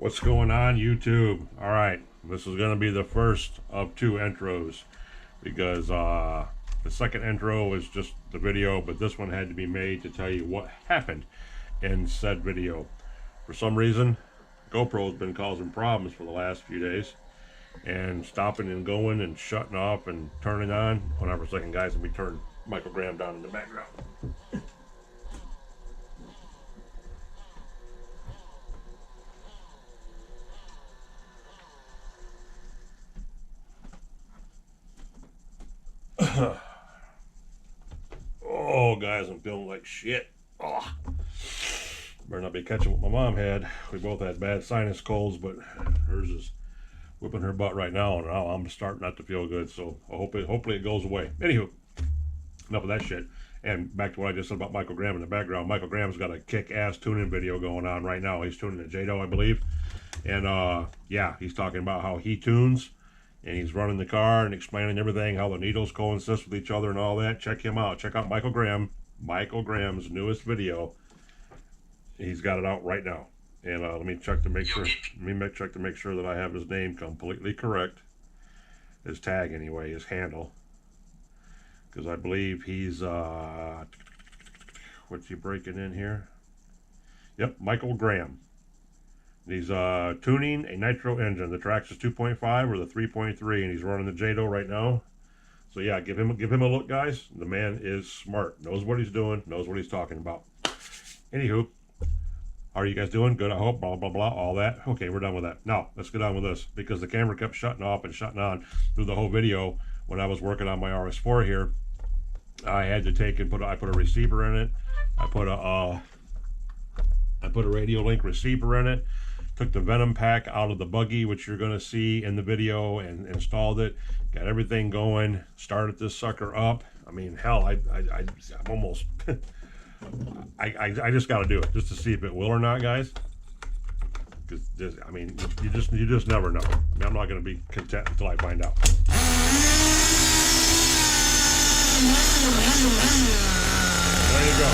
What's going on, YouTube? All right, this is going to be the first of two intros because the second intro is just the video, but this one had to be made to tell you what happened in said video. For some reason, GoPro's been causing problems for the last few days and stopping and going and shutting off and turning on. Hold on for a second, guys. Let me turn Michael Graham down in the background. Oh, guys, I'm feeling like shit. Oh, better not be catching what my mom had. We both had bad sinus colds, but hers is whipping her butt right now, and now I'm starting not to feel good. So hopefully it goes away. Anywho, enough of that shit. And back to what I just said about Michael Graham in the background. Michael Graham's got a kick-ass tuning video going on right now. He's tuning a Jado, I believe. And yeah, he's talking about how he tunes. And he's running the car and explaining everything, how the needles coexist with each other and all that. Check him out. Check out Michael Graham. Michael Graham's newest video. He's got it out right now. And let me check to make sure. Check to make sure that I have his name completely correct. His tag anyway, his handle. Because I believe he's what's he breaking in here? Yep, Michael Graham. He's tuning a Nitro engine. The Trax is 2.5 or the 3.3, and he's running the Jado right now. So yeah, give him a look, guys. The man is smart, knows what he's doing, knows what he's talking about. Anywho, how are you guys doing? Good, I hope. Blah blah blah, all that. Okay, we're done with that. Now let's get on with this, because the camera kept shutting off and shutting on through the whole video. When I was working on my RS4 here, I had to take and I put a receiver in it. I put a Radio Link receiver in it. Took the Venom pack out of the buggy, which you're going to see in the video, and installed it. Got everything going. Started this sucker up. I mean, hell, I'm almost. I just got to do it just to see if it will or not, guys. Because I mean, you just never know. I mean, I'm not going to be content until I find out. There you go.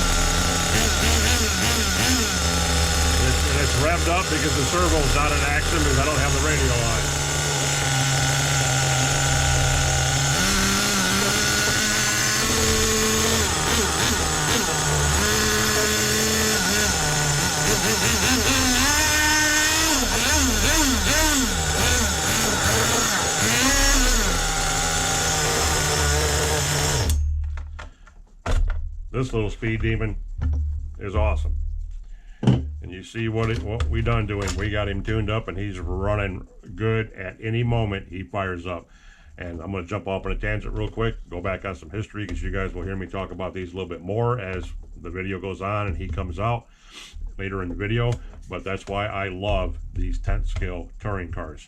And it's revved up because the servo's not in action because I don't have the radio on. This little speed demon is awesome. And you see what we done to him. We got him tuned up and he's running good. At any moment he fires up. And I'm going to jump off on a tangent real quick, go back on some history, because you guys will hear me talk about these a little bit more as the video goes on and he comes out later in the video. But that's why I love these 10th scale touring cars.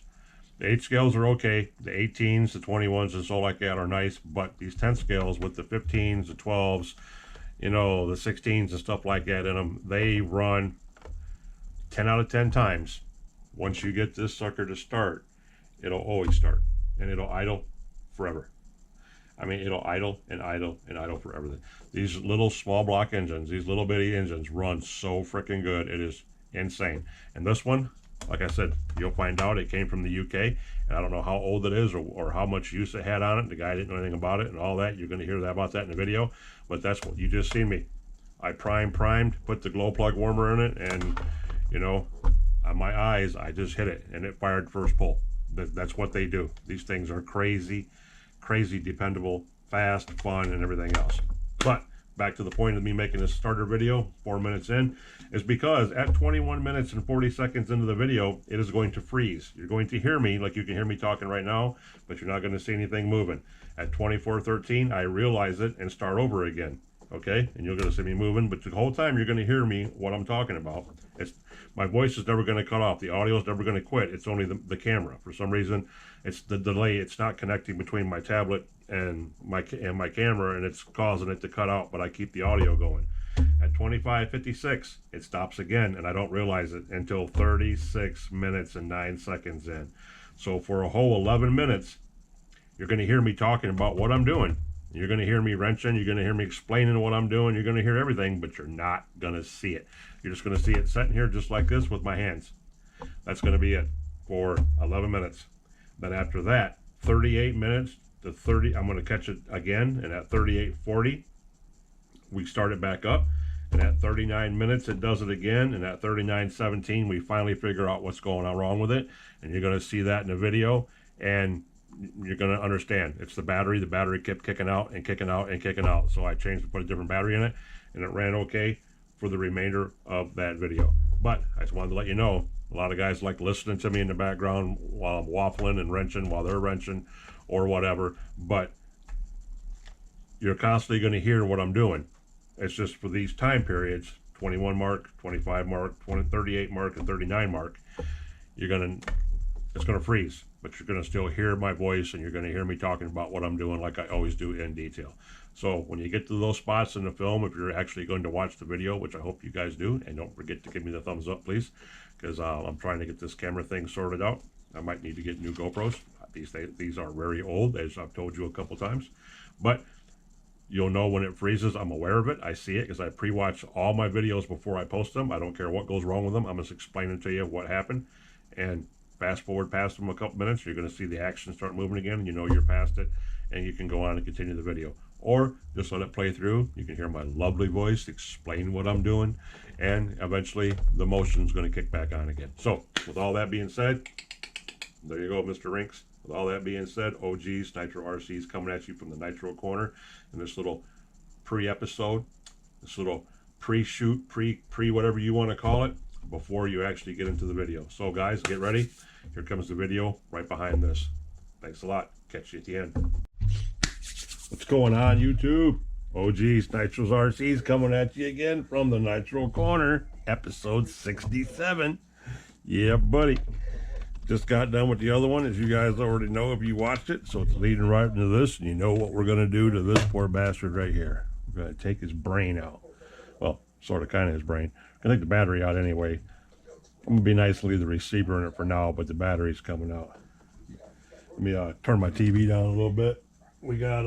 The 8 scales are okay. The 18s, the 21s and so like that are nice, but these 10th scales with the 15s, the 12s, you know, the 16s and stuff like that in them, they run 10 out of 10 times. Once you get this sucker to start, it'll always start, and it'll idle forever. I mean, it'll idle and idle and idle forever. These little small block engines, these little bitty engines run so freaking good. It is insane. And this one, like I said, you'll find out it came from the UK, and I don't know how old it is or how much use it had on it. The guy didn't know anything about it and all that. You're going to hear about that in the video, but that's what you just seen me. I primed, put the glow plug warmer in it, and you know, on my eyes, I just hit it and it fired first pull. That's what they do. These things are crazy dependable, fast, fun, and everything else. But back to the point of me making this starter video 4 minutes in, is because at 21 minutes and 40 seconds into the video, it is going to freeze. You're going to hear me like you can hear me talking right now, but you're not going to see anything moving. At 24:13, I realize it and start over again. Okay, and you're going to see me moving, but the whole time you're going to hear me what I'm talking about. My voice is never going to cut off. The audio is never going to quit. It's only the camera. For some reason, it's the delay. It's not connecting between my tablet and my camera, and it's causing it to cut out, but I keep the audio going. At 25:56, it stops again, and I don't realize it until 36 minutes and 9 seconds in. So for a whole 11 minutes, you're going to hear me talking about what I'm doing. You're going to hear me wrenching. You're going to hear me explaining what I'm doing. You're going to hear everything, but you're not going to see it. You're just going to see it sitting here just like this with my hands. That's going to be it for 11 minutes. Then after that, 38 minutes to 30, I'm going to catch it again, and at 38:40, we start it back up. And at 39 minutes, it does it again. And at 39:17, we finally figure out what's going on wrong with it. And you're going to see that in the video. And you're going to understand. It's the battery. The battery kept kicking out and kicking out and kicking out. So I changed to put a different battery in it. And it ran okay for the remainder of that video. But I just wanted to let you know, a lot of guys like listening to me in the background while I'm waffling and wrenching, while they're wrenching or whatever. But you're constantly going to hear what I'm doing. It's just for these time periods, 21 mark, 25 mark, 38 mark, and 39 mark, it's gonna freeze, but you're gonna still hear my voice, and you're gonna hear me talking about what I'm doing like I always do in detail. So when you get to those spots in the film, if you're actually going to watch the video, which I hope you guys do, and don't forget to give me the thumbs up, please, because I'm trying to get this camera thing sorted out. I might need to get new GoPros. These are very old, as I've told you a couple times, but you'll know when it freezes. I'm aware of it. I see it because I pre-watch all my videos before I post them. I don't care what goes wrong with them. I'm just explaining to you what happened. And fast forward past them a couple minutes, you're going to see the action start moving again, and you know you're past it, and you can go on and continue the video. Or just let it play through. You can hear my lovely voice explain what I'm doing, and eventually the motion's going to kick back on again. So with all that being said, there you go, Mr. Rinks. With all that being said, OGs, Nitro RC's coming at you from the Nitro corner in this little pre-episode, this little pre-shoot, pre-whatever you want to call it, before you actually get into the video. So guys, get ready. Here comes the video right behind this. Thanks a lot. Catch you at the end. What's going on, YouTube? OGs, Nitro's RC's coming at you again from the Nitro corner, episode 67. Yeah, buddy. Just got done with the other one, as you guys already know if you watched it, so it's leading right into this, and you know what we're going to do to this poor bastard right here. We're going to take his brain out. Well, sort of, kind of his brain. I'm going to take the battery out anyway. I'm going to be nice to leave the receiver in it for now, but the battery's coming out. Let me turn my TV down a little bit. We got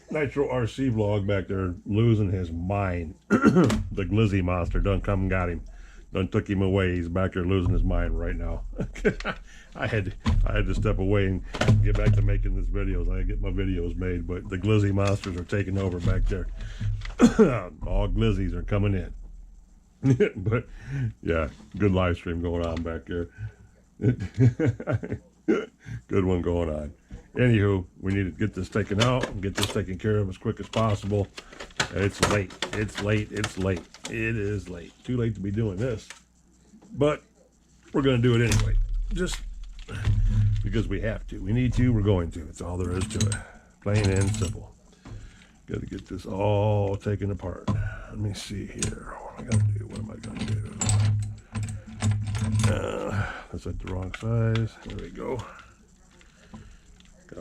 Nitro RC vlog back there losing his mind. The glizzy monster done come and got him. Done took him away. He's back there losing his mind right now. I had to step away and get back to making this videos. I get my videos made, but the glizzy monsters are taking over back there. All glizzies are coming in. But yeah, good live stream going on back there. Good one going on. Anywho, we need to get this taken out and get this taken care of as quick as possible. It's late. It's late. It's late. It is late. Too late to be doing this. But we're going to do it anyway. Just because we have to. We need to. We're going to. It's all there is to it. Plain and simple. Got to get this all taken apart. Let me see here. What am I going to do? What am I going to do? That's at the wrong size. There we go.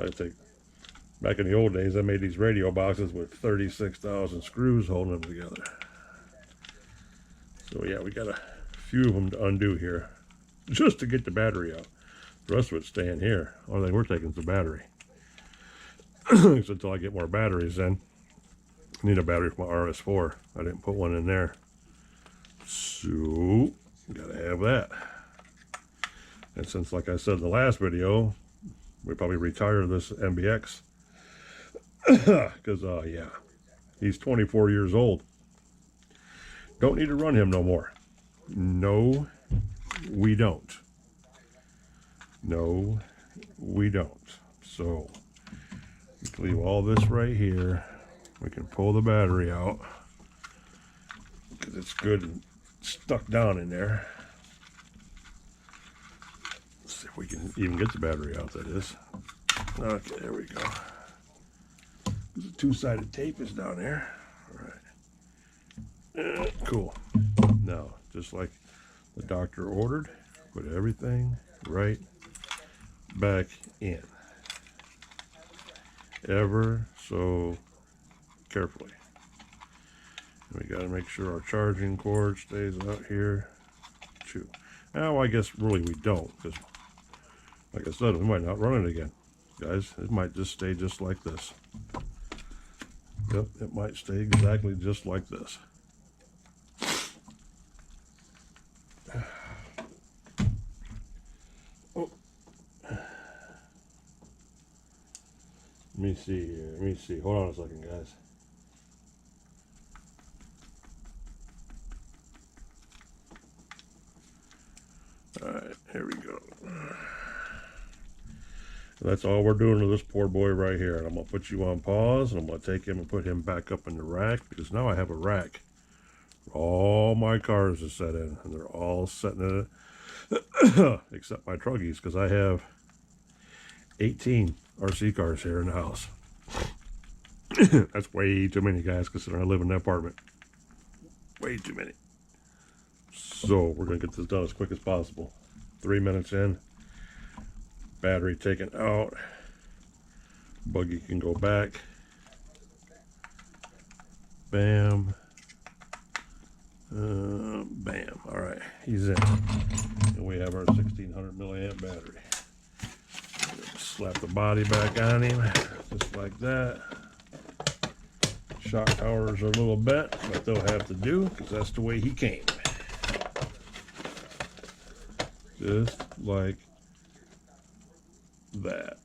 I think back in the old days, I made these radio boxes with 36,000 screws holding them together. So yeah, we got a few of them to undo here, just to get the battery out. The rest of it's staying here. Only thing we're taking is the battery. So until I get more batteries in. I need a battery for my RS4. I didn't put one in there. So, gotta have that. And since, like I said in the last video, we probably retire this MBX. Because, yeah, he's 24 years old. Don't need to run him no more. No, we don't. No, we don't. So, we can leave all this right here. We can pull the battery out because it's good and stuck down in there. Let's see if we can even get the battery out, that is. Okay, there we go. The two-sided tape is down there. All right. Cool. Now, just like the doctor ordered, put everything right back in. Ever so carefully. And we got to make sure our charging cord stays out here too. Now, I guess really we don't, because like I said, we might not run it again, guys. It might just stay just like this. Yep, it might stay exactly just like this. me see here. Let me see. Hold on a second, guys. Alright, here we go. That's all we're doing to this poor boy right here. And I'm going to put you on pause, and I'm going to take him and put him back up in the rack, because now I have a rack. All my cars are set in, and they're all set in it, except my truggies, because I have 18 RC cars here in the house. That's way too many, guys, considering I live in an apartment. Way too many. So we're going to get this done as quick as possible. 3 minutes in. Battery taken out. Buggy can go back. Bam. Bam. All right, he's in. And we have our 1600 milliamp battery. Slap the body back on him, just like that. Shock towers are a little bent, but they'll have to do, because that's the way he came. Just like that.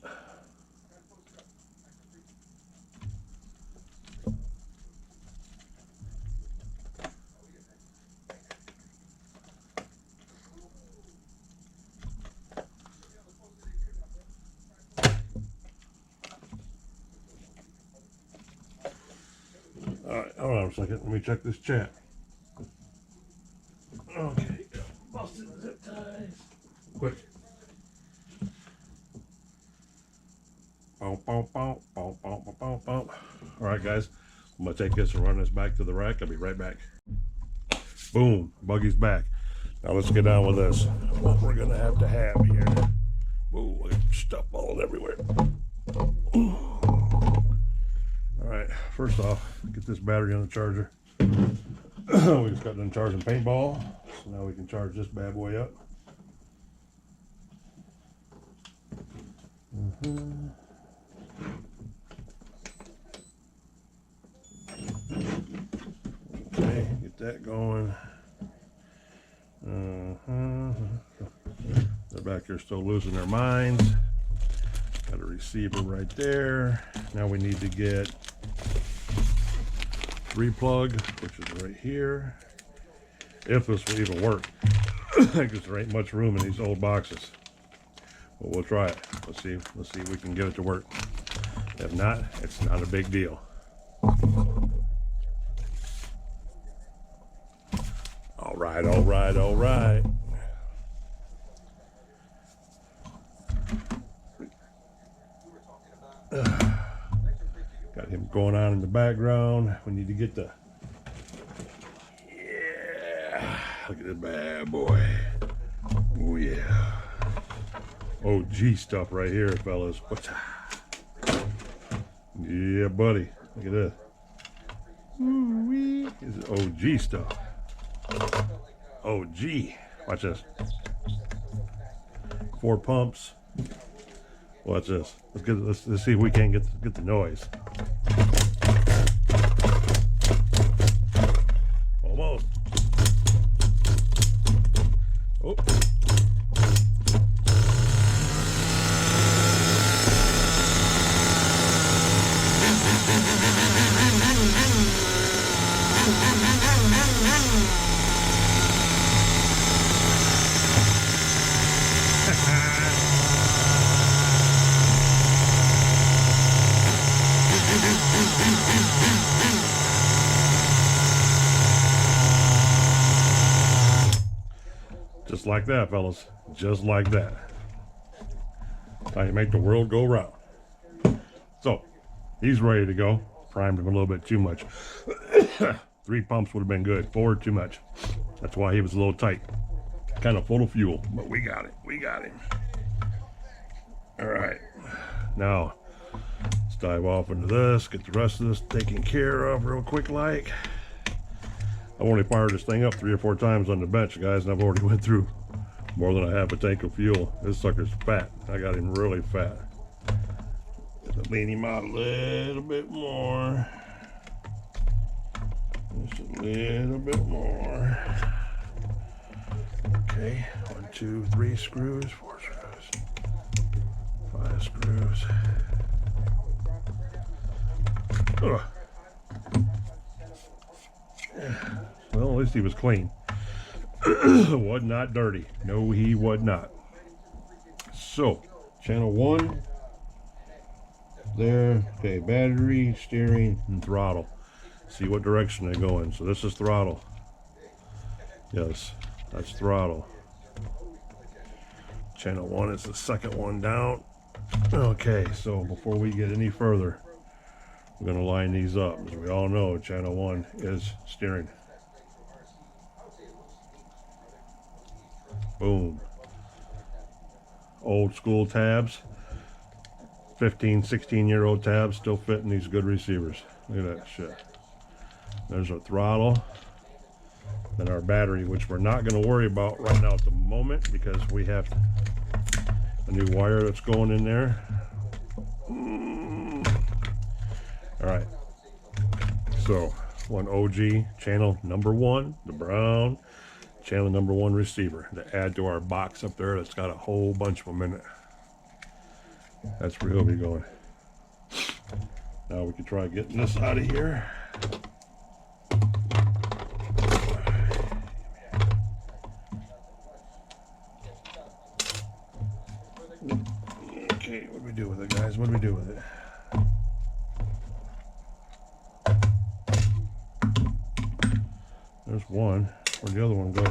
Alright, hold on a second. Let me check this chat. Okay, busted zip ties. Quick. Alright, guys. I'm going to take this and run this back to the rack. I'll be right back. Boom. Buggy's back. Now let's get on with this. What we're going to have here. Ooh, stuff all everywhere. Alright, first off, get this battery on the charger. We just got done charging paintball, so now we can charge this bad boy up. Okay, get that going. They're back here still losing their minds. Got a receiver right there. Now we need to get 3-plug, which is right here. If this will even work, because there ain't much room in these old boxes. But we'll try it. Let's see if we can get it to work. If not, it's not a big deal. All right, all right, all right. Got him going on in the background. We need to get the... Yeah. Look at this bad boy. Oh, yeah. OG stuff right here, fellas. What's... Yeah, buddy. Look at this. Ooh-wee. This is OG stuff. OG. Watch this. 4 pumps. Watch this. Let's see if we can't get the noise. Almost. Oh. Just like that, fellas. Just like that. How you make the world go round. So, he's ready to go. Primed him a little bit too much. 3 pumps would have been good. 4 too much. That's why he was a little tight. Kind of full of fuel, but we got it. We got him. All right. Now, let's dive off into this. Get the rest of this taken care of real quick like. I've only fired this thing up 3 or 4 times on the bench, guys, and I've already went through more than a half a tank of fuel. This sucker's fat. I got him really fat. Just lean him out a little bit more. Just a little bit more. Okay, 1, 2, 3 screws, 4 screws, 5 screws. Ugh. Well, at least he was clean. Was not dirty. No, he was not. So, channel 1. There. Okay, battery, steering, and throttle. See what direction they go in. So this is throttle. Yes, that's throttle. Channel 1 is the second one down. Okay, so before we get any further, we're going to line these up. As we all know, channel 1 is steering. Boom. Old school tabs. 15, 16-year-old tabs still fit in these good receivers. Look at that shit. There's our throttle. Then our battery, which we're not going to worry about right now at the moment because we have a new wire that's going in there. All right. So, one OG channel number 1, the brown channel number 1 receiver to add to our box up there that's got a whole bunch of them in it. That's where he'll be going. Now we can try getting this out of here. Okay, what do we do with it, guys? What do we do with it? There's one. Where'd the other one go?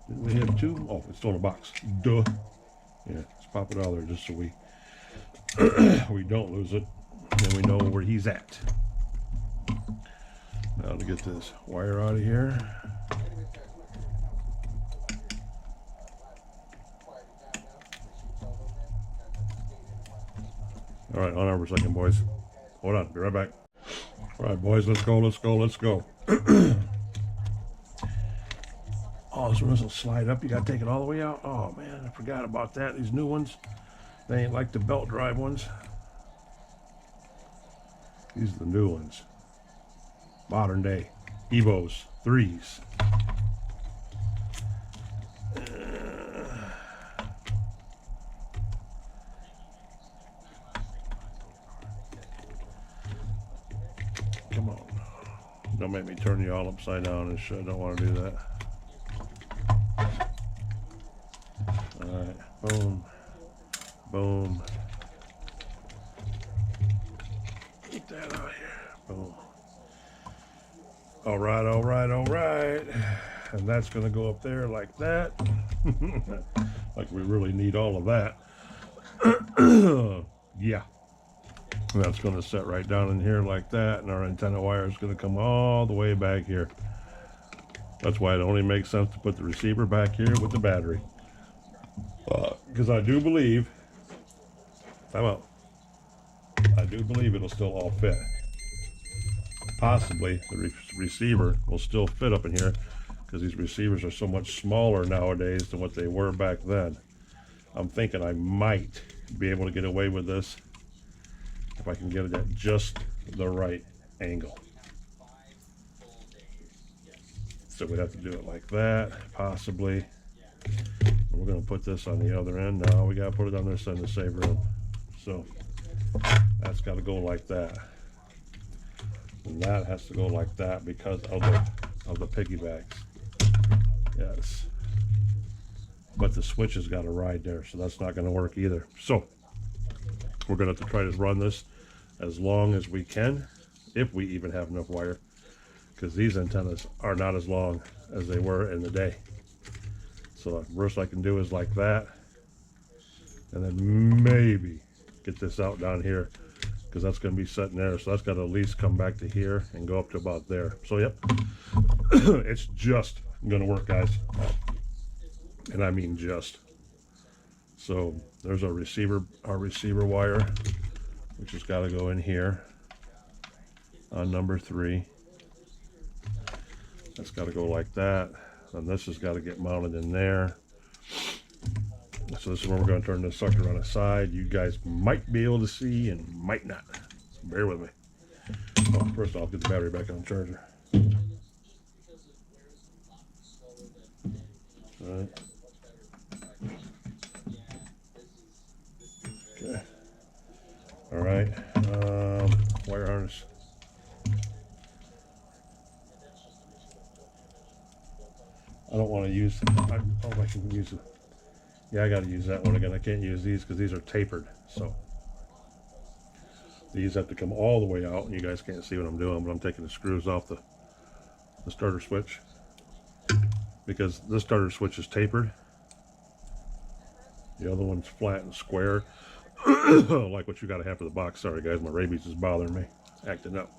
Didn't we have 2? Oh, it's still in a box. Duh. Yeah, let's pop it out of there just so we we don't lose it and we know where he's at. Now to get this wire out of here. All right, on over a second, boys. Hold on, be right back. All right, boys, let's go, let's go, let's go. Oh, this one doesn't slide up. You got to take it all the way out. Oh, man, I forgot about that. These new ones, they ain't like the belt drive ones. These are the new ones. Modern day. Evos 3s. Come on. Don't make me turn you all upside down and shit. I don't want to do that. Alright, boom, boom. Get that out here, boom. Alright, alright, alright. And that's going to go up there like that. Like we really need all of that. Yeah. And that's going to set right down in here like that. And our antenna wire is going to come all the way back here. That's why it only makes sense to put the receiver back here with the battery. Because I do believe, time out, I do believe it'll still all fit. Possibly the receiver will still fit up in here because these receivers are so much smaller nowadays than what they were back then. I'm thinking I might be able to get away with this if I can get it at just the right angle. So we'd have to do it like that, possibly. We're going to put this on the other end now. We got to put it on this end to save room. So that's got to go like that. And that has to go like that because of the piggybacks. Yes. But the switch has got to ride there, so that's not going to work either. So we're going to have to try to run this as long as we can, if we even have enough wire, because these antennas are not as long as they were in the day. So the worst I can do is like that, and then maybe get this out down here, because that's going to be sitting there. So that's got to at least come back to here and go up to about there. So yep, it's just going to work, guys, and I mean just. So there's our receiver wire, which has got to go in here on number 3. That's got to go like that. And this has got to get mounted in there. So this is where we're going to turn this sucker on its side. You guys might be able to see and might not. So bear with me. Oh, first off, get the battery back on the charger. All right. Okay. All right, wire harness. I don't want to use, I can use it. Yeah, I got to use that one again. I can't use these because these are tapered. So these have to come all the way out, and you guys can't see what I'm doing, but I'm taking the screws off the starter switch because this starter switch is tapered. The other one's flat and square, like what you got to have for the box. Sorry guys, my rabies is bothering me, acting up.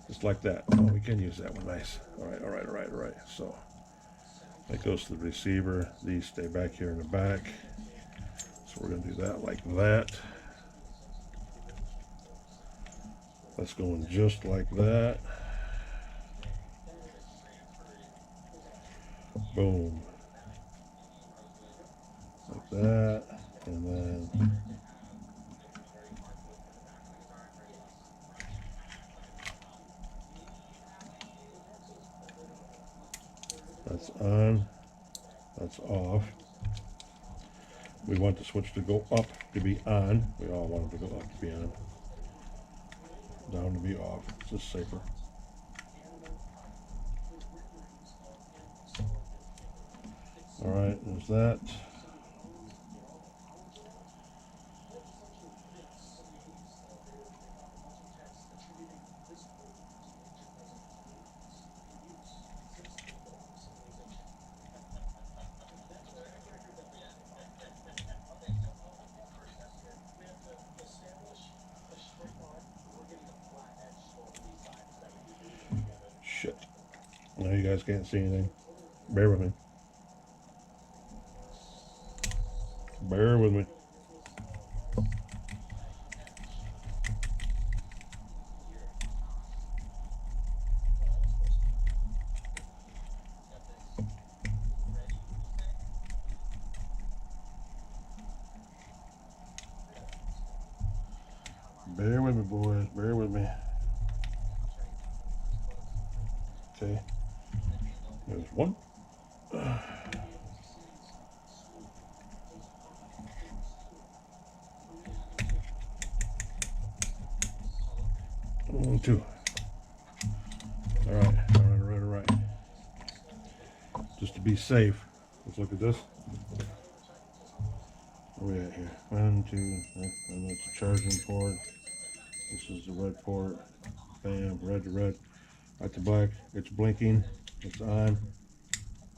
Just like that. Oh, we can use that one. Nice. All right, all right, all right, all right. So that goes to the receiver. These stay back here in the back. So we're going to do that like that. That's going just like that. Boom. Like that. And then that's on. That's off. We want the switch to go up to be on. We all want it to go up to be on. Down to be off. It's just safer. All right, there's that. Shit. Now you guys can't see anything. Bear with me. Bear with me. Bear with me, boys. Bear with me. Okay. There's one. One, two. All right, all right, all right, all right. Just to be safe, let's look at this. Where we at here? 1, 2, and that's the charging port. This is the red port. Bam, red to red. Right to black. It's blinking. It's on.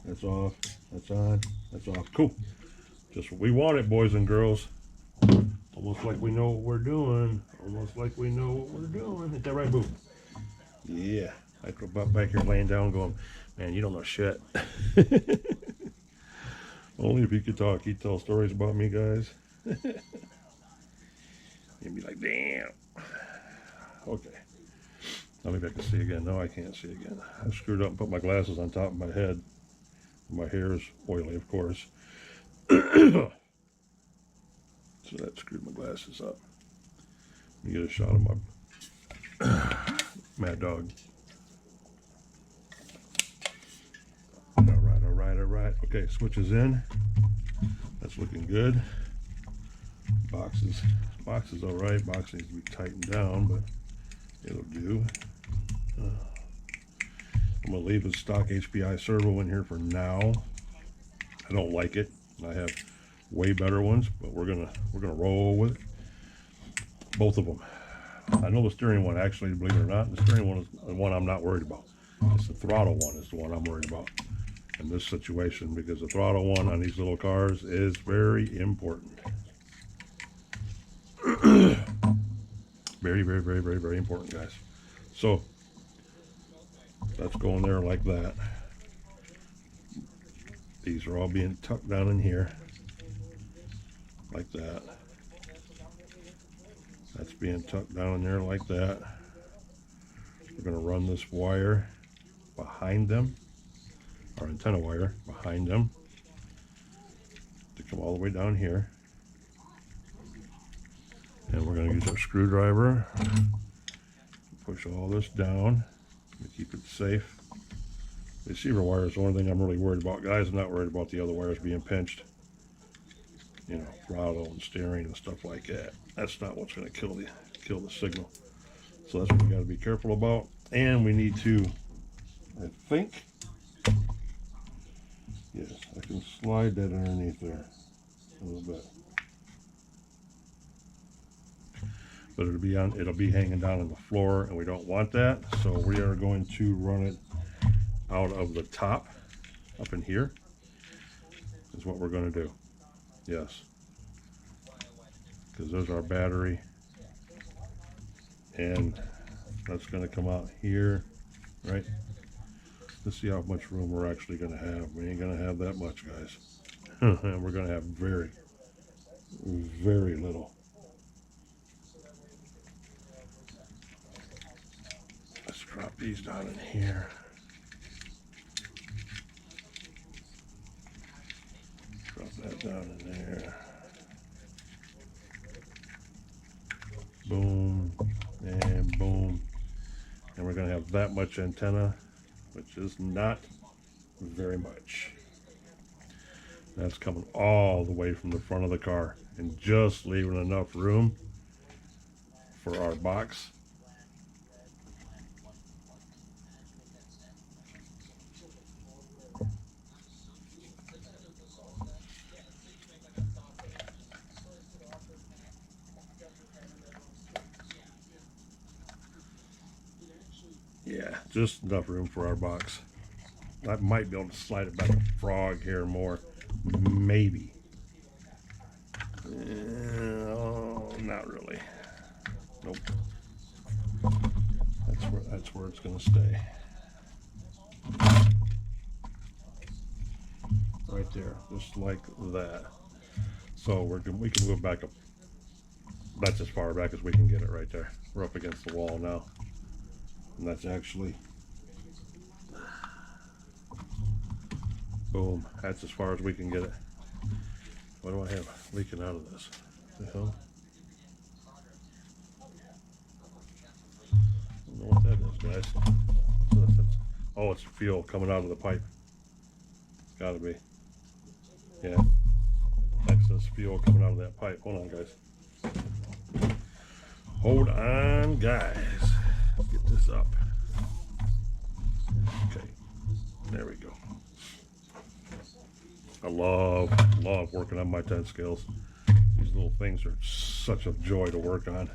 That's off. That's on. That's off. Cool. Just what we wanted, boys and girls. Almost like we know what we're doing. Almost like we know what we're doing. Hit that right, boo. Yeah. I go back here laying down going, man, you don't know shit. Only if he could talk, he'd tell stories about me, guys. He'd be like, damn. Okay. Now maybe I can see again. No, I can't see again. I screwed up and put my glasses on top of my head. My hair is oily, of course. So that screwed my glasses up. Let me get a shot of my Mad Dog. All right, all right, all right. Okay, switch is in. That's looking good. Box is all right. Box needs to be tightened down, but it'll do. I'm gonna leave the stock HPI servo in here for now. I don't like it. I have way better ones, but we're gonna roll with it. Both of them. I know the steering one, actually, believe it or not, the steering one is the one I'm not worried about. It's the throttle one is the one I'm worried about in this situation, because the throttle one on these little cars is very important. Very, very, very, very, very important, guys. So that's going there like that. These are all being tucked down in here like that. That's being tucked down in there like that. We're going to run this wire behind them, our antenna wire behind them, to come all the way down here. And we're going to use our screwdriver, push all this down to keep it safe. The receiver wire is the only thing I'm really worried about, guys. I'm not worried about the other wires being pinched. You know, throttle and steering and stuff like that. That's not what's going to kill the signal. So that's what we got to be careful about. And we need to, I think, yes, I can slide that underneath there a little bit. But it'll be hanging down on the floor, and we don't want that. So we are going to run it out of the top, up in here, is what we're going to do. Yes. Because there's our battery. And that's going to come out here, right? Let's see how much room we're actually going to have. We ain't going to have that much, guys. And we're going to have very, very little. Let's drop these down in here. Drop that down in there. Boom, and boom. And we're going to have that much antenna, which is not very much. That's coming all the way from the front of the car and just leaving enough room for our box. Yeah, just enough room for our box. I might be able to slide it back a frog here more, maybe. Oh, not really. Nope. That's where it's going to stay. Right there, just like that. So we can move back up. That's as far back as we can get it right there. We're up against the wall now. And that's actually, boom, that's as far as we can get it. What do I have leaking out of this? The hell? I don't know what that is, guys. Oh, it's fuel coming out of the pipe. It's gotta be. Yeah. Excess fuel coming out of that pipe. Hold on, guys. Hold on, guys. Let's get this up. Okay. There we go. I love working on my 10 scales. These little things are such a joy to work on.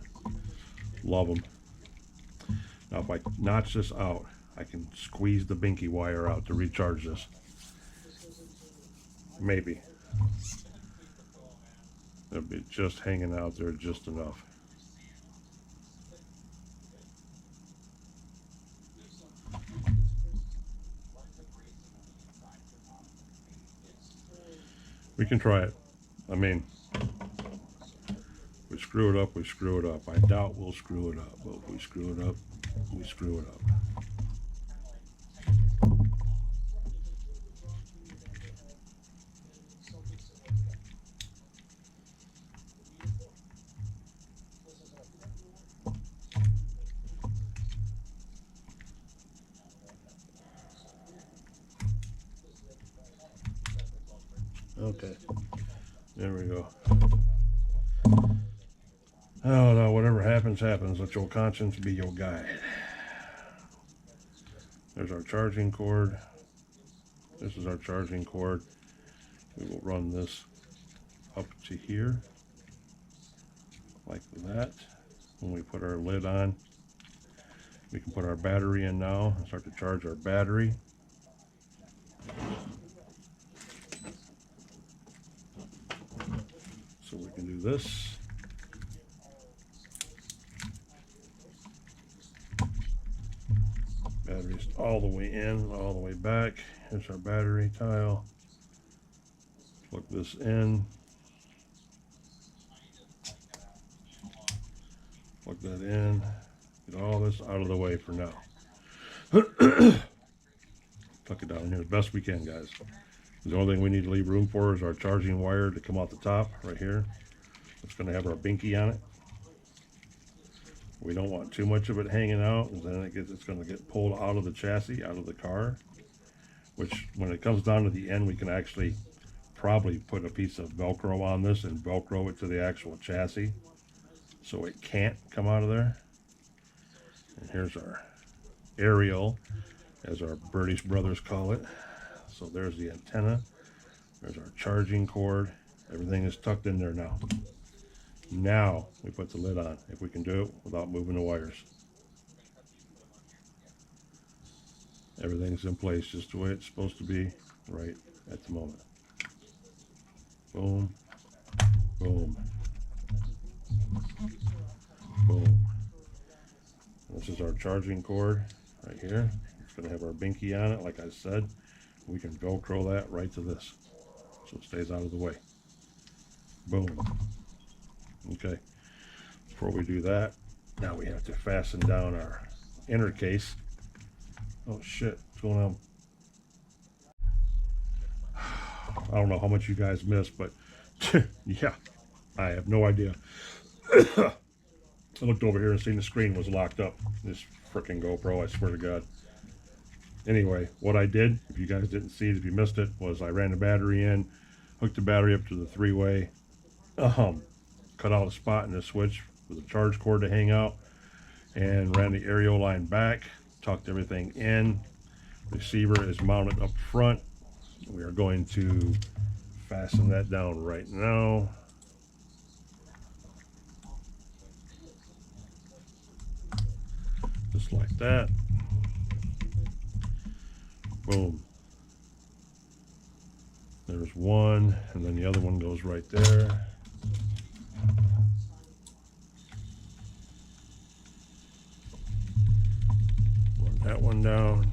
Love them. Now if I notch this out, I can squeeze the binky wire out to recharge this. Maybe. It'll be just hanging out there just enough. We can try it. I mean, we screw it up, we screw it up. I doubt we'll screw it up, but if we screw it up, we screw it up. Okay, there we go. Oh no, whatever happens, happens. Let your conscience be your guide. There's our charging cord. This is our charging cord. We will run this up to here, like that. When we put our lid on, we can put our battery in now and start to charge our battery. So we can do this. Batteries all the way in, all the way back. Here's our battery tile. Plug this in. Plug that in. Get all this out of the way for now. Tuck it down here as best we can, guys. The only thing we need to leave room for is our charging wire to come out the top right here. It's going to have our binky on it. We don't want too much of it hanging out, and then it's going to get pulled out of the chassis, out of the car. Which, when it comes down to the end, we can actually probably put a piece of Velcro on this and Velcro it to the actual chassis. so it can't come out of there. And here's our aerial, as our British brothers call it. So there's the antenna. There's our charging cord. Everything is tucked in there now. Now we put the lid on, if we can do it without moving the wires. Everything's in place just the way it's supposed to be right at the moment. Boom, boom, boom. This is our charging cord right here. It's going to have our binky on it, like I said. We can Velcro that right to this, so it stays out of the way. Boom. Okay. Before we do that, now we have to fasten down our inner case. Oh shit, what's going on? I don't know how much you guys missed, but yeah, I have no idea. I looked over here and seen the screen was locked up. This freaking GoPro, I swear to God. Anyway, what I did, if you guys didn't see it, if you missed it, was I ran the battery in, hooked the battery up to the three-way, cut out a spot in the switch for the charge cord to hang out, and ran the aerial line back, tucked everything in. Receiver is mounted up front. We are going to fasten that down right now. Just like that. Boom. There's one, and then the other one goes right there. Run that one down.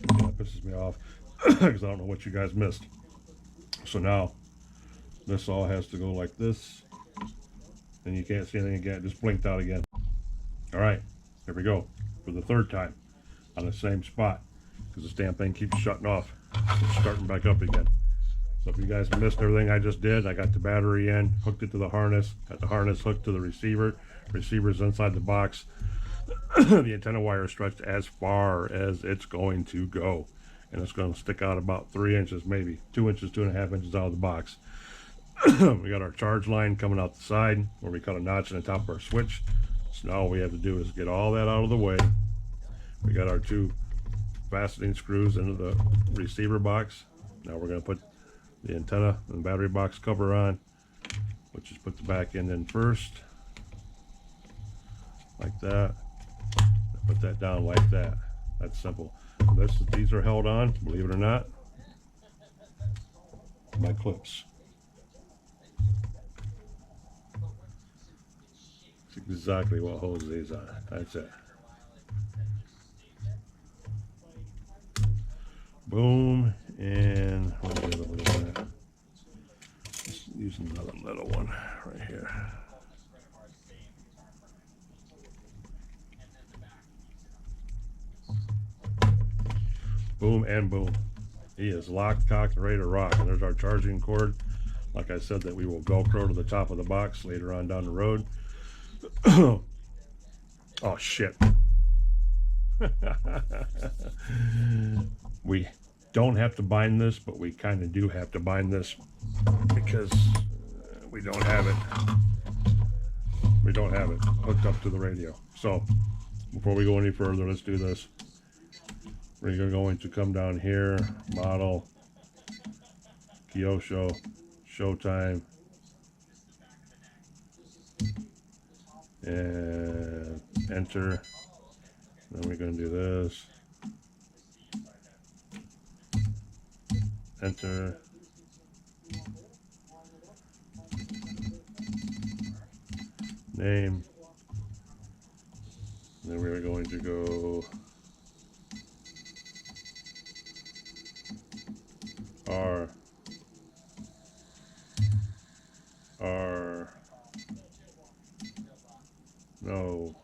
That pisses me off because I don't know what you guys missed. So now this all has to go like this, and you can't see anything again. It just blinked out again. All right, here we go for the third time on the same spot, because this damn thing keeps shutting off. It's starting back up again. So if you guys missed everything I just did, I got the battery in, hooked it to the harness, got the harness hooked to the receiver. Receiver's inside the box. The antenna wire is stretched as far as it's going to go, and it's going to stick out about 3 inches, maybe 2 inches, 2.5 inches out of the box. We got our charge line coming out the side where we cut a notch in the top of our switch. So now all we have to do is get all that out of the way. We got our 2 fastening screws into the receiver box. Now we're going to put the antenna and battery box cover on. Let's just put the back end in first, like that. Put that down like that. That's simple. These are held on, believe it or not, by clips. That's exactly what holds these on. That's it. Boom, and where's the other one at? Just use another little one right here. Boom and boom. He is locked, cocked, and ready to rock. And there's our charging cord. Like I said, that we will Velcro to the top of the box later on down the road. Oh shit. We don't have to bind this, but we kind of do have to bind this because we don't have it. We don't have it hooked up to the radio. So before we go any further, let's do this. We're going to come down here, model, Kyosho, Showtime, and enter. Then we're going to do this, enter, name, then we're going to go R no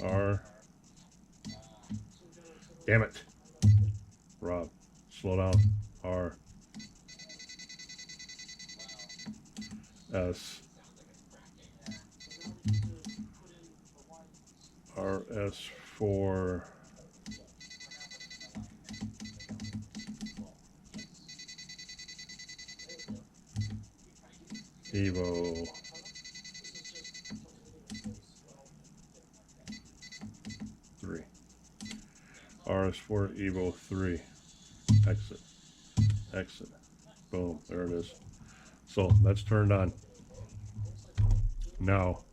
R, damn it, Rob, slow down, R S RS4 Evo 3. RS4 Evo 3. Exit. Exit. Boom. There it is. So that's turned on. Now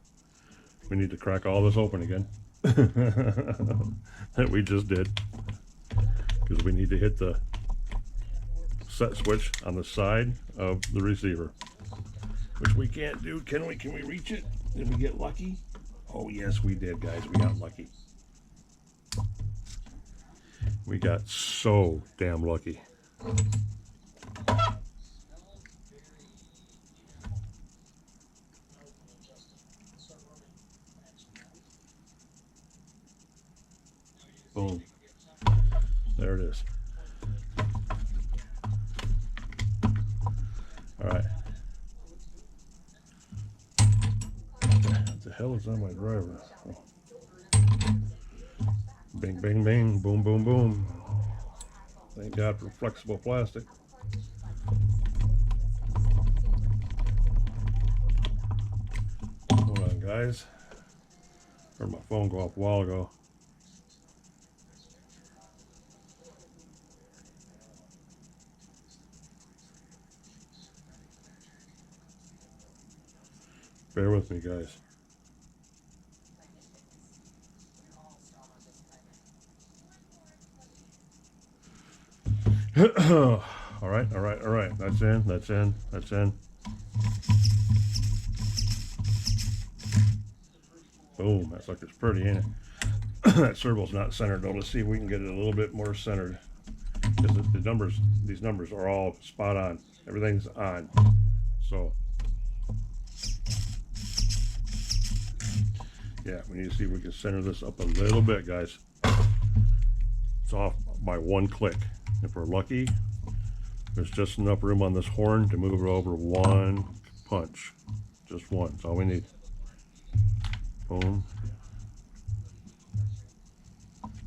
we need to crack all this open again. That we just did. Because we need to hit the set switch on the side of the receiver. Which we can't do. Can we? Can we reach it? Did we get lucky? Oh yes, we did, guys. We got lucky. We got so damn lucky. Boom. There it is. All right. What the hell is on my driver? Oh. Bing, bing, bing. Boom, boom, boom. Thank God for flexible plastic. Hold on, guys. Heard my phone go off a while ago. Bear with me, guys. All right, all right, all right. That's in, that's in, that's in. Boom, that sucker's pretty, ain't it? That servo's not centered though. Let's see if we can get it a little bit more centered. Because the numbers, these numbers are all spot on. Everything's on. So, yeah, we need to see if we can center this up a little bit, guys. It's off by one click. If we're lucky, there's just enough room on this horn to move it over one punch. Just one. That's all we need. Boom.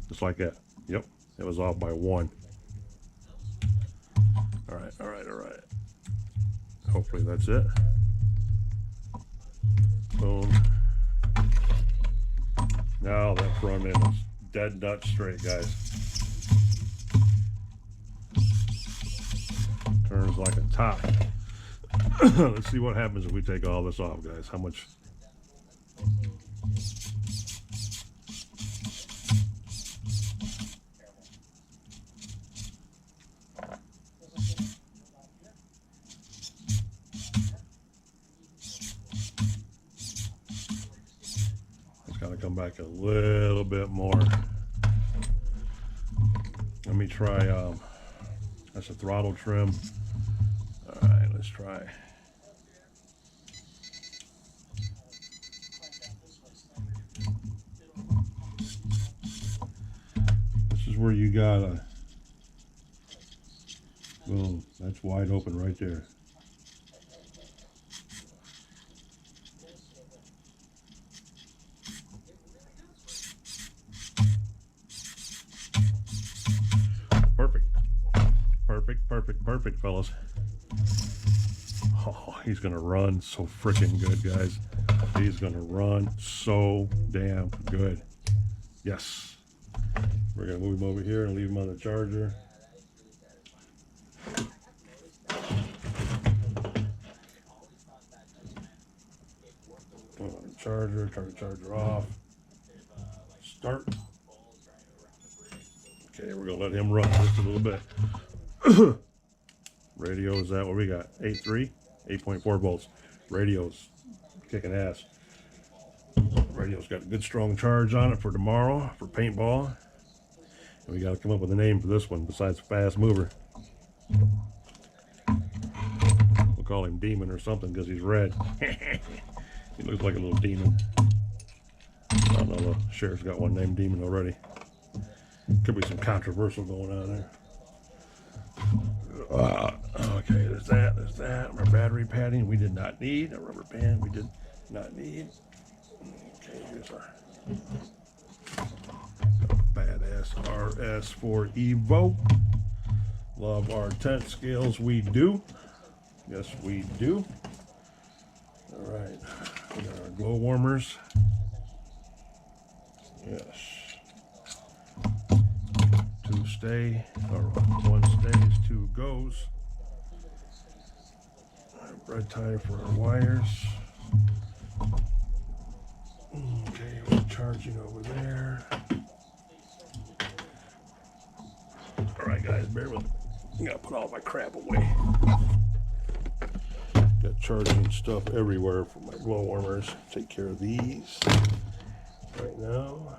Just like that. Yep. It was off by one. All right, all right, all right. Hopefully that's it. Boom. Now that front end is dead nut straight, guys. Turns like a top. Let's see what happens if we take all this off, guys. How much? It's got to come back a little bit more. Let me try. That's a throttle trim. All right, let's try. This is where you gotta, boom, that's wide open right there. Perfect. Perfect, perfect, perfect, fellas. Oh, he's gonna run so freaking good, guys. He's gonna run so damn good. Yes. We're gonna move him over here and leave him on the charger. Put on the charger, turn the charger off. Start. Okay, we're gonna let him run just a little bit. Radio, is that what we got? 8.3, 8.4 volts. Radio's kicking ass. Radio's got a good strong charge on it for tomorrow for paintball. And we got to come up with a name for this one besides Fast Mover. We'll call him Demon or something because he's red. He looks like a little demon. I don't know, the sheriff's got one named Demon already. Could be some controversial going on there. Okay, there's that, there's that. Our battery padding we did not need. A rubber band we did not need. Okay, here's our badass RS4 Evo. Love our tent scales, we do. Yes, we do. Alright, we got our glow warmers. Yes. 2 stay, or 1 stays, 2 goes. Our bread tie for our wires. Okay, we're charging over there. Alright guys, bear with me. I gotta put all my crap away. Got charging stuff everywhere for my glow warmers. Take care of these right now.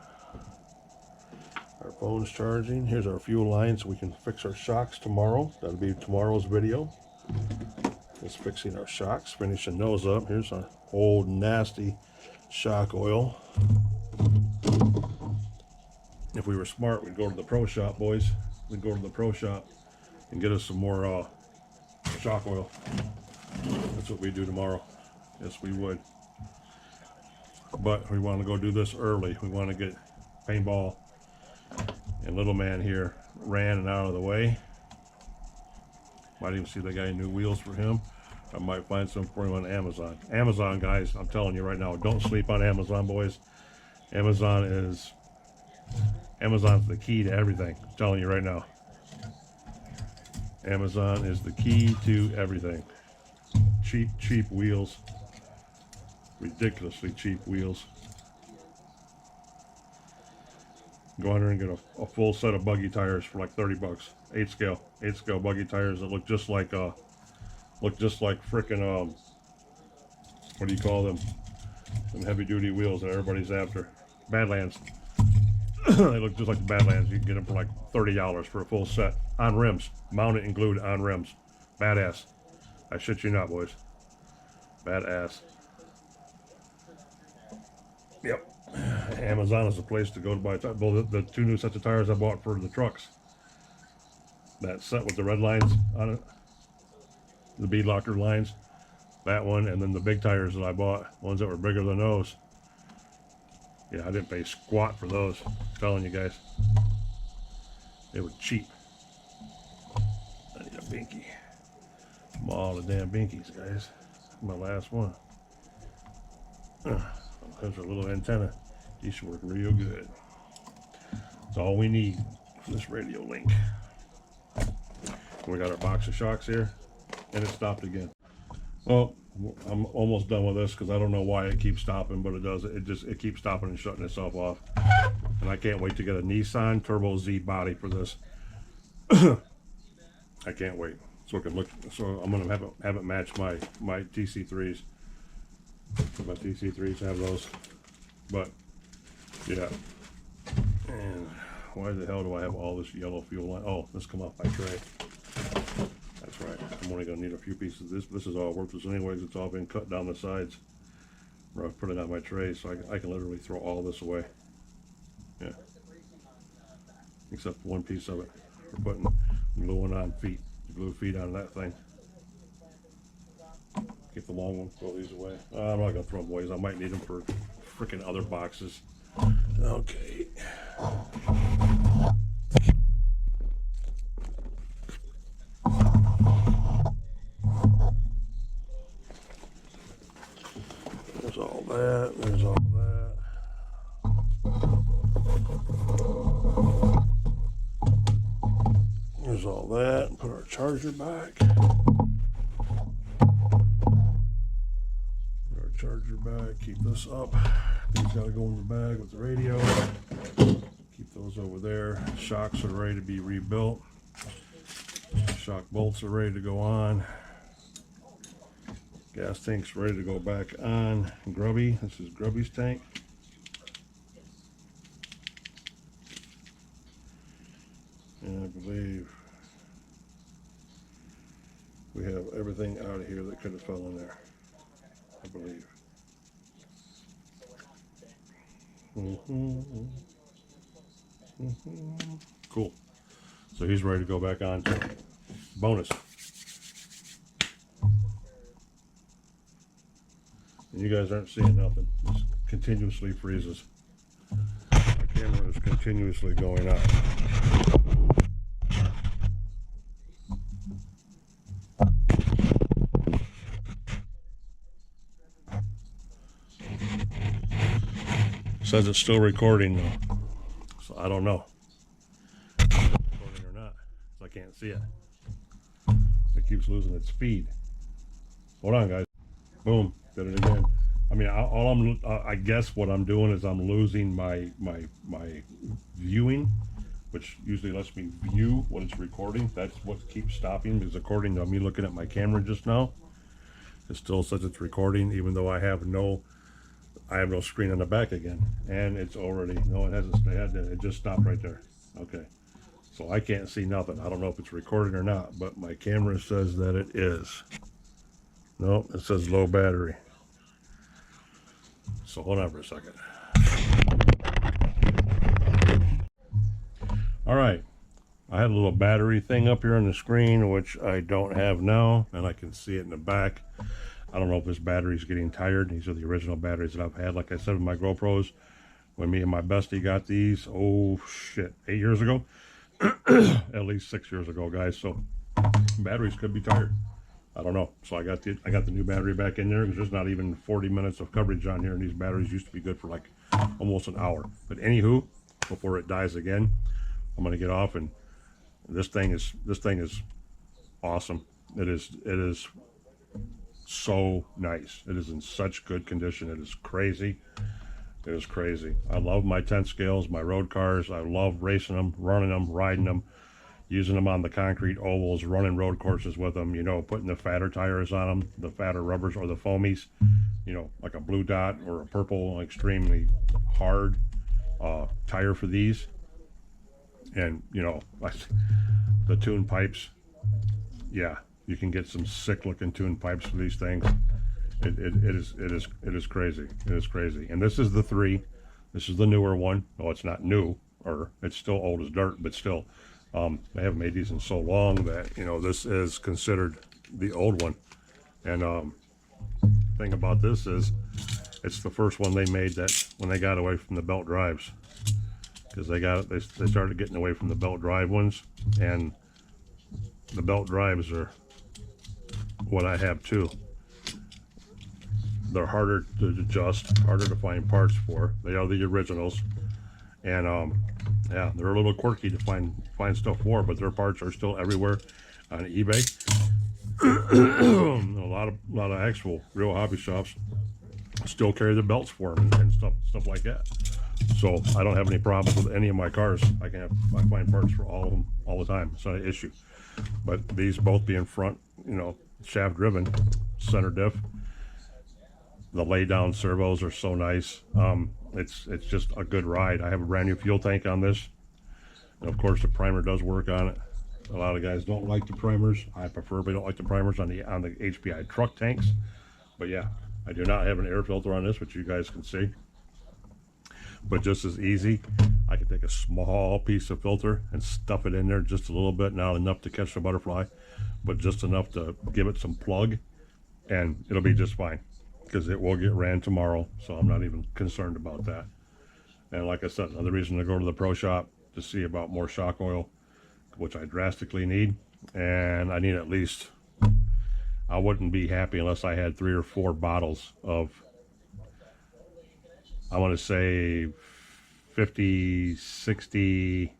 Our phone's charging. Here's our fuel line so we can fix our shocks tomorrow. That'll be tomorrow's video. Just fixing our shocks, finishing those up. Here's our old nasty shock oil. If we were smart, we'd go to the pro shop, boys. We'd go to the pro shop and get us some more shock oil. That's what we do tomorrow. Yes, we would. But we want to go do this early. We want to get paintball and little man here ran and out of the way. Might even see the guy new wheels for him. I might find some for him on Amazon. Amazon, guys, I'm telling you right now, don't sleep on Amazon, boys. Amazon's the key to everything. I'm telling you right now. Amazon is the key to everything. Cheap wheels. Ridiculously cheap wheels. Go in there and get a full set of buggy tires for like 30 bucks. 8 scale buggy tires that look just like frickin' what do you call them? Some heavy duty wheels that everybody's after. Badlands. They look just like the Badlands. You can get them for like $30 for a full set on rims, mounted and glued on rims. Badass. I shit you not, boys. Badass. Yep. Amazon is the place to go to buy tires. Well, the 2 new sets of tires I bought for the trucks. That set with the red lines on it, the bead locker lines, that one, and then the big tires that I bought, ones that were bigger than those. Yeah, I didn't pay squat for those. I'm telling you guys, they were cheap. I need a binky. I'm all the damn binkies, guys. My last one. There's a little antenna. These should work real good. That's all we need for this radio link. We got our box of shocks here, and it stopped again. Well, I'm almost done with this because I don't know why it keeps stopping, but it does. It keeps stopping and shutting itself off. And I can't wait to get a Nissan Turbo Z body for this. I can't wait. So I can look. So I'm gonna have it match my TC3s. My TC3s have those. But yeah. And why the hell do I have all this yellow fuel line? Oh, this come off my tray. That's right. I'm only gonna need a few pieces of this. This is all worthless anyways. It's all been cut down the sides where I've put it on my tray, so I can literally throw all this away. Yeah. Except one piece of it for putting gluing on feet. Glue feet on that thing. Get the long one. Throw these away. I'm not gonna throw them away. I might need them for freaking other boxes. Okay. There's all that. There's all that. There's all that. Put our charger back. Put our charger back. Keep this up. These gotta go in the bag with the radio. Keep those over there. Shocks are ready to be rebuilt. Shock bolts are ready to go on. Gas tank's ready to go back on. Grubby. This is Grubby's tank. And I believe we have everything out of here that could have fell in there. I believe. Cool. So he's ready to go back on. Bonus. And you guys aren't seeing nothing. It continuously freezes. My camera is continuously going up. says it's still recording though. So I don't know. Recording or not. So I can't see it. It keeps losing its speed. Hold on, guys. Boom. Did it again. I mean, I guess what I'm doing is I'm losing my viewing, which usually lets me view what it's recording. That's what keeps stopping, because according to me looking at my camera just now, it still says it's recording, even though I have no screen on the back again. And it's already, no, it hasn't, it just stopped right there. Okay. So I can't see nothing. I don't know if it's recording or not, but my camera says that it is. No, it says low battery. So hold on for a second. All right. I had a little battery thing up here on the screen, which I don't have now, and I can see it in the back. I don't know if this battery's getting tired. These are the original batteries that I've had. Like I said with my GoPros, when me and my bestie got these, oh shit, 8 years ago? At least 6 years ago, guys. So batteries could be tired. I don't know. So I got the new battery back in there, because there's not even 40 minutes of coverage on here, and these batteries used to be good for like almost an hour. But anywho, before it dies again, I'm gonna get off, and this thing is awesome. It is so nice. It is in such good condition. It is crazy. It is crazy. I love my 10 scales, my road cars. I love racing them, running them, riding them, using them on the concrete ovals, running road courses with them, you know, putting the fatter tires on them, the fatter rubbers or the foamies, you know, like a blue dot or a purple, extremely hard tire for these. And, you know, the tune pipes, yeah, you can get some sick looking tune pipes for these things. It is crazy. It is crazy. And this is the 3. This is the newer one. No, it's not new, or it's still old as dirt, but still. They haven't made these in so long that, you know, this is considered the old one. And thing about this is, it's the first one they made that when they got away from the belt drives, because they started getting away from the belt drive ones, and the belt drives are what I have too. They're harder to adjust, harder to find parts for. They are the originals, and yeah, they're a little quirky to find stuff for, but their parts are still everywhere on eBay. a lot of actual real hobby shops still carry the belts for them and stuff like that. So I don't have any problems with any of my cars. I find parts for all of them all the time. It's not an issue. But these both being front, you know, shaft driven, center diff. The lay down servos are so nice. It's just a good ride. I have a brand new fuel tank on this, and of course the primer does work on it. A lot of guys don't like the primers. I preferably don't like the primers on the HPI truck tanks. But yeah, I do not have an air filter on this, which you guys can see. But just as easy, I can take a small piece of filter and stuff it in there just a little bit, not enough to catch the butterfly, but just enough to give it some plug, and it'll be just fine, because it will get ran tomorrow, so I'm not even concerned about that. And like I said, another reason to go to the pro shop to see about more shock oil, which I drastically need, and I need at least, I wouldn't be happy unless I had 3 or 4 bottles of, I want to say 50, 60,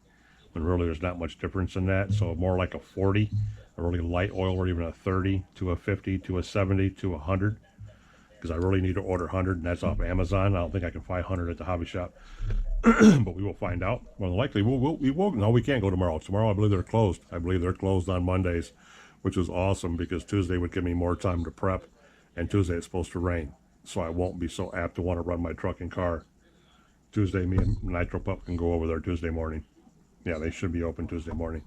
when really there's not much difference in that, so more like a 40, a really light oil, or even a 30 to a 50 to a 70 to a 100, because I really need to order 100, and that's off Amazon. I don't think I can find 100 at the hobby shop, but we will find out. More than likely, we will. No, we can't go tomorrow. Tomorrow, I believe they're closed. I believe they're closed on Mondays, which is awesome, because Tuesday would give me more time to prep, and Tuesday it's supposed to rain, so I won't be so apt to want to run my truck and car. Tuesday, me and Nitro Pup can go over there Tuesday morning. Yeah, they should be open Tuesday morning.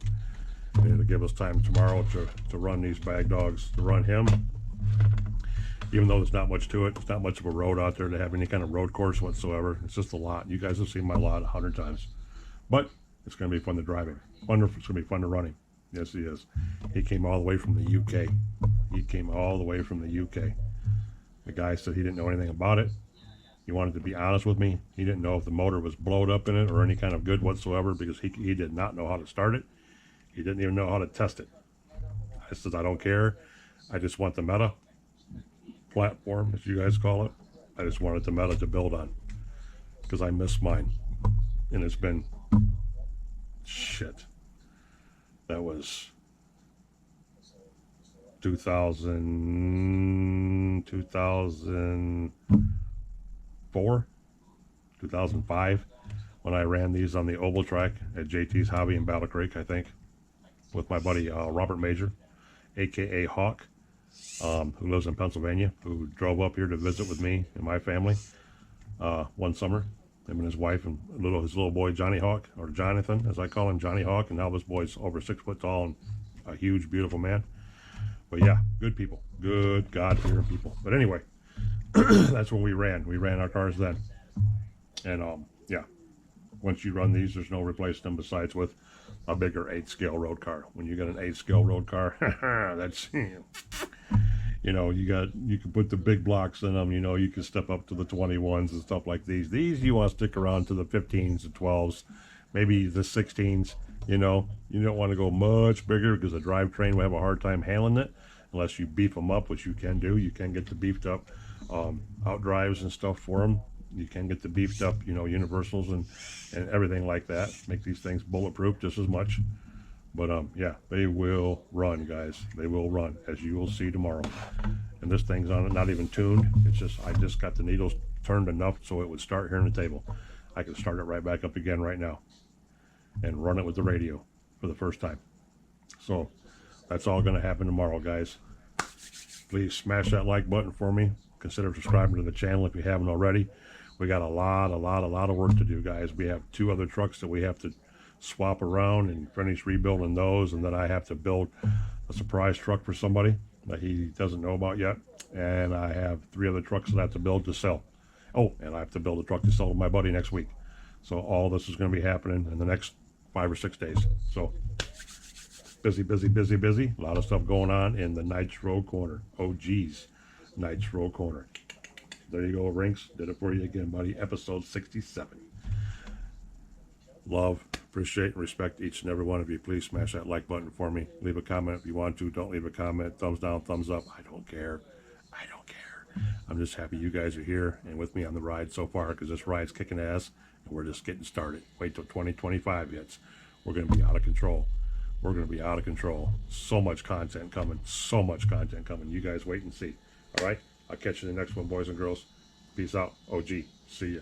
And it'll give us time tomorrow to run these bag dogs, to run him. Even though there's not much to it, it's not much of a road out there to have any kind of road course whatsoever. It's just a lot. You guys have seen my lot 100 times. But it's going to be fun to drive him. It's going to be fun to run him. Yes, he is. He came all the way from the UK. He came all the way from the UK. The guy said he didn't know anything about it. He wanted to be honest with me. He didn't know if the motor was blowed up in it or any kind of good whatsoever, because he did not know how to start it. He didn't even know how to test it. I said, I don't care. I just want the meta platform, as you guys call it. I just wanted the meta to build on, because I miss mine. And it's been, shit, that was 2004, 2005, when I ran these on the oval track at JT's Hobby in Battle Creek, I think, with my buddy Robert Major, aka Hawk, who lives in Pennsylvania, who drove up here to visit with me and my family one summer. Him and his wife and his little boy Johnny Hawk, or Jonathan as I call him, Johnny Hawk, and now this boy's over 6 foot tall and a huge, beautiful man. But yeah, good people, good God-fearing people. But anyway, that's when we ran. We ran our cars then, and yeah. Once you run these, there's no replacing them besides with a bigger 8-scale road car. When you got an 8-scale road car, that's, you know, you can put the big blocks in them. You know, you can step up to the 21s and stuff like these. These you want to stick around to the 15s, the 12s, maybe the 16s. You know, you don't want to go much bigger because the drivetrain will have a hard time handling it unless you beef them up, which you can do. You can get the beefed up outdrives and stuff for them. You can get the beefed up, you know, universals and everything like that. Make these things bulletproof just as much. But yeah, they will run, guys. They will run, as you will see tomorrow. And this thing's on it, not even tuned. It's just, I just got the needles turned enough so it would start here on the table. I can start it right back up again right now and run it with the radio for the first time. So that's all going to happen tomorrow, guys. Please smash that like button for me. Consider subscribing to the channel if you haven't already. We got a lot of work to do, guys. We have 2 other trucks that we have to swap around and finish rebuilding those, and then I have to build a surprise truck for somebody that he doesn't know about yet. And I have 3 other trucks that I have to build to sell. Oh, and I have to build a truck to sell to my buddy next week. So all this is going to be happening in the next 5 or 6 days. So busy. A lot of stuff going on in the Nitro corner. Oh geez, Nitro corner. There you go, Rinks. Did it for you again, buddy. Episode 67. Love, appreciate, and respect each and every one of you. Please smash that like button for me. Leave a comment if you want to. Don't leave a comment. Thumbs down, thumbs up. I don't care. I don't care. I'm just happy you guys are here and with me on the ride so far, because this ride's kicking ass and we're just getting started. Wait till 2025 hits. We're going to be out of control. We're going to be out of control. So much content coming. So much content coming. You guys wait and see. All right? I'll catch you in the next one, boys and girls. Peace out. OG. See ya.